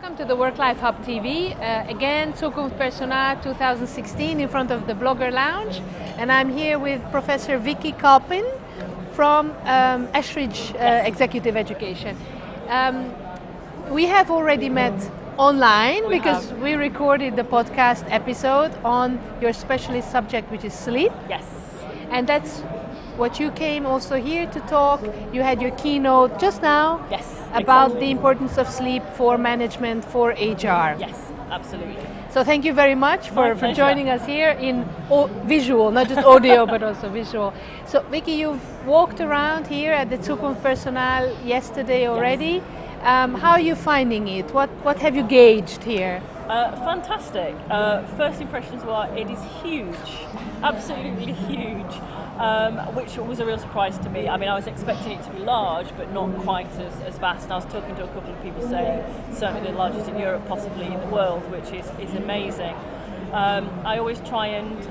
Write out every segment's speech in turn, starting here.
Welcome to the Work Life Hub TV. Again, Zukunft Personal 2016 in front of the Blogger Lounge. And I'm here with Professor Vicki Culpin from Ashridge Executive Education. We have already met online because we recorded the podcast episode on your specialist subject, which is sleep. Yes. And that's what you came also here to talk. You had your keynote just now. Yes. About exactly. the importance of sleep for management, for HR. Yes, absolutely. So thank you very much for pleasure. joining us here in visual, not just audio, but also visual. So Vicki, you've walked around here at the Zukunft Personal yesterday already. Yes. How are you finding it? What have you gauged here? Fantastic. First impressions were it is huge, absolutely huge, which was a real surprise to me. I mean, I was expecting it to be large, but not quite as vast. And I was talking to a couple of people saying certainly the largest in Europe, possibly in the world, which is amazing. I always try and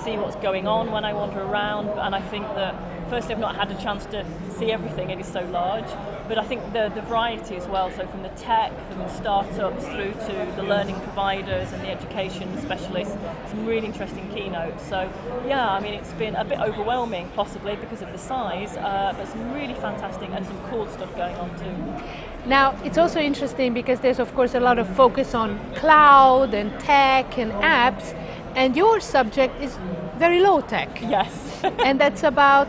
see what's going on when I wander around, and I think that firstly I've not had a chance to see everything, it is so large, but I think the variety as well, so from the tech, from the startups through to the learning providers and the education specialists, some really interesting keynotes. So yeah, I mean, it's been a bit overwhelming possibly because of the size, but some really fantastic and some cool stuff going on too. Now, it's also interesting because there's of course a lot of focus on cloud and tech and apps, and your subject is very low tech. Yes. And that's about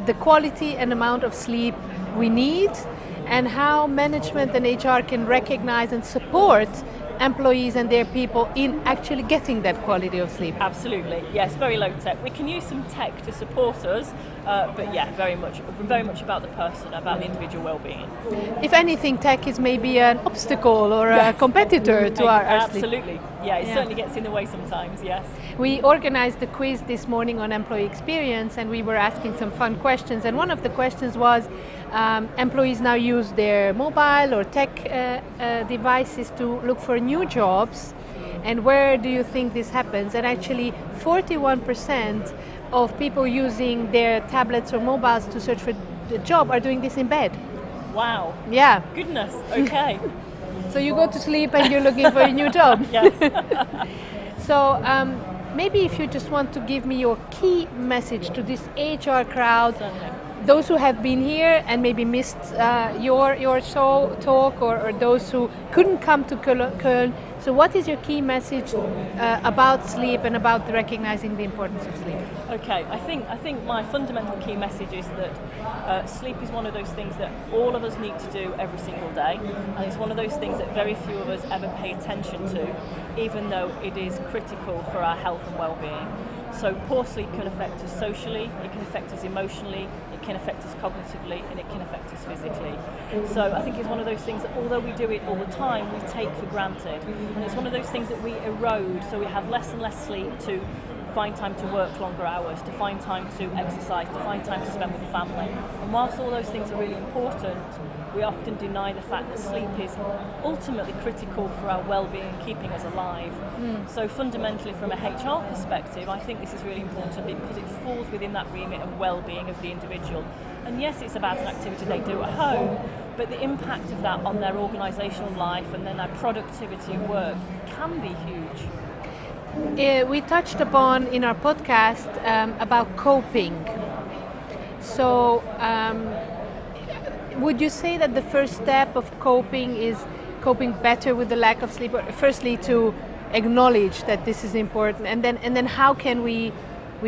the quality and amount of sleep we need and how management and HR can recognize and support employees and their people in actually getting that quality of sleep. Absolutely, yes, very low tech. We can use some tech to support us, but yeah, very much about the person, about the individual well-being. If anything, tech is maybe an obstacle or a competitor to our sleep. Absolutely, yeah, it certainly gets in the way sometimes, yes. We organized a quiz this morning on employee experience, and we were asking some fun questions, and one of the questions was employees now use their mobile or tech devices to look for new jobs, and where do you think this happens? And actually 41% of people using their tablets or mobiles to search for the job are doing this in bed. Wow. Yeah. Goodness, okay. So you go to sleep and you're looking for a new job. Yes. So maybe if you just want to give me your key message to this HR crowd, Certainly. those who have been here and maybe missed your show talk, or those who couldn't come to Köln. So what is your key message about sleep and about recognizing the importance of sleep? Okay, I think my fundamental key message is that sleep is one of those things that all of us need to do every single day, and it's one of those things that very few of us ever pay attention to, even though it is critical for our health and well-being. So poor sleep can affect us socially, it can affect us emotionally, it can affect us cognitively, and it can affect us physically. So I think it's one of those things that although we do it all the time, we take for granted. And it's one of those things that we erode, so we have less and less sleep to find time to work longer hours, to find time to exercise, to find time to spend with family. And whilst all those things are really important, we often deny the fact that sleep is ultimately critical for our well-being, keeping us alive. So fundamentally from a HR perspective, I think this is really important because it falls within that remit of well-being of the individual. And yes, it's about an activity they do at home, but the impact of that on their organisational life and then their productivity at work can be huge. We touched upon in our podcast about coping. So would you say that the first step of coping is coping better with the lack of sleep? Or firstly, to acknowledge that this is important, and then how can we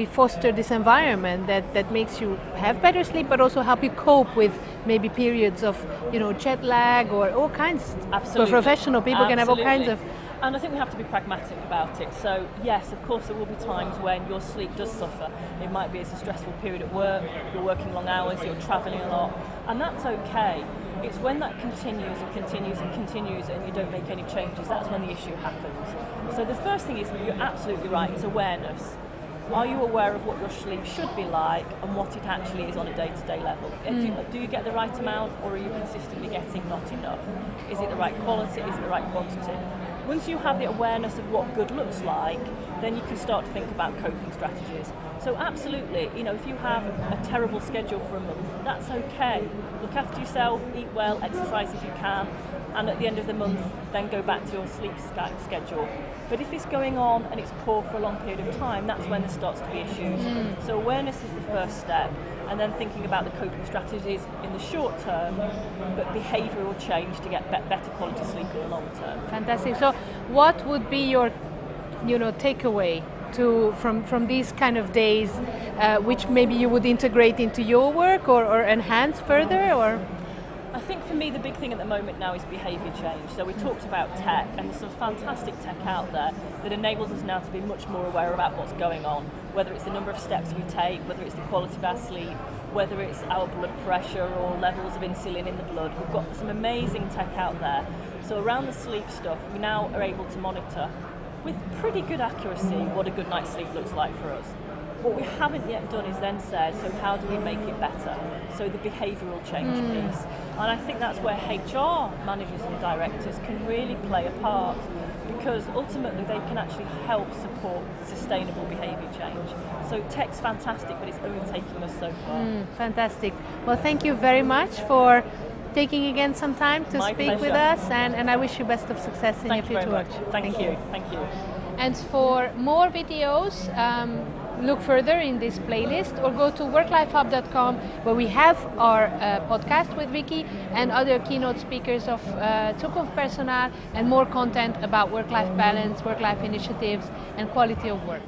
foster this environment that makes you have better sleep, but also help you cope with maybe periods of jet lag or all kinds. Absolutely. So professional people can have all kinds of. And I think we have to be pragmatic about it. So yes, of course there will be times when your sleep does suffer. It might be it's a stressful period at work, you're working long hours, you're travelling a lot, and that's okay. It's when that continues and continues and continues and you don't make any changes, that's when the issue happens. So the first thing is, you're absolutely right, it's awareness. Are you aware of what your sleep should be like and what it actually is on a day-to-day level? Do you get the right amount, or are you consistently getting not enough? Is it the right quality? Is it the right quantity? Once you have the awareness of what good looks like, then you can start to think about coping strategies. So absolutely, you know, if you have a terrible schedule for a month, that's okay. Look after yourself, eat well, exercise if you can, and at the end of the month, then go back to your sleep schedule. But if it's going on and it's poor for a long period of time, that's when there starts to be issues. So awareness is the first step, and then thinking about the coping strategies in the short term, but behavioural change to get better quality sleep in the long term. Fantastic. So what would be your, takeaway from these kind of days, which maybe you would integrate into your work or enhance further, or? I think for me the big thing at the moment now is behaviour change. So we talked about tech, and there's some fantastic tech out there that enables us now to be much more aware about what's going on, whether it's the number of steps we take, whether it's the quality of our sleep, whether it's our blood pressure or levels of insulin in the blood. We've got some amazing tech out there. So around the sleep stuff, we now are able to monitor with pretty good accuracy what a good night's sleep looks like for us. What we haven't yet done is then said, so how do we make it better? So the behavioural change piece. And I think that's where HR managers and directors can really play a part, because ultimately they can actually help support sustainable behaviour change. So tech's fantastic, but it's only taking us so far. Fantastic. Well, thank you very much for taking again some time to My speak pleasure. with us, and I wish you best of success in Thank you your very future much. work. Thank you. Thank you. And for more videos, look further in this playlist or go to worklifehub.com, where we have our podcast with Vicki and other keynote speakers of Zukunft Personal, and more content about work-life balance, work-life initiatives and quality of work.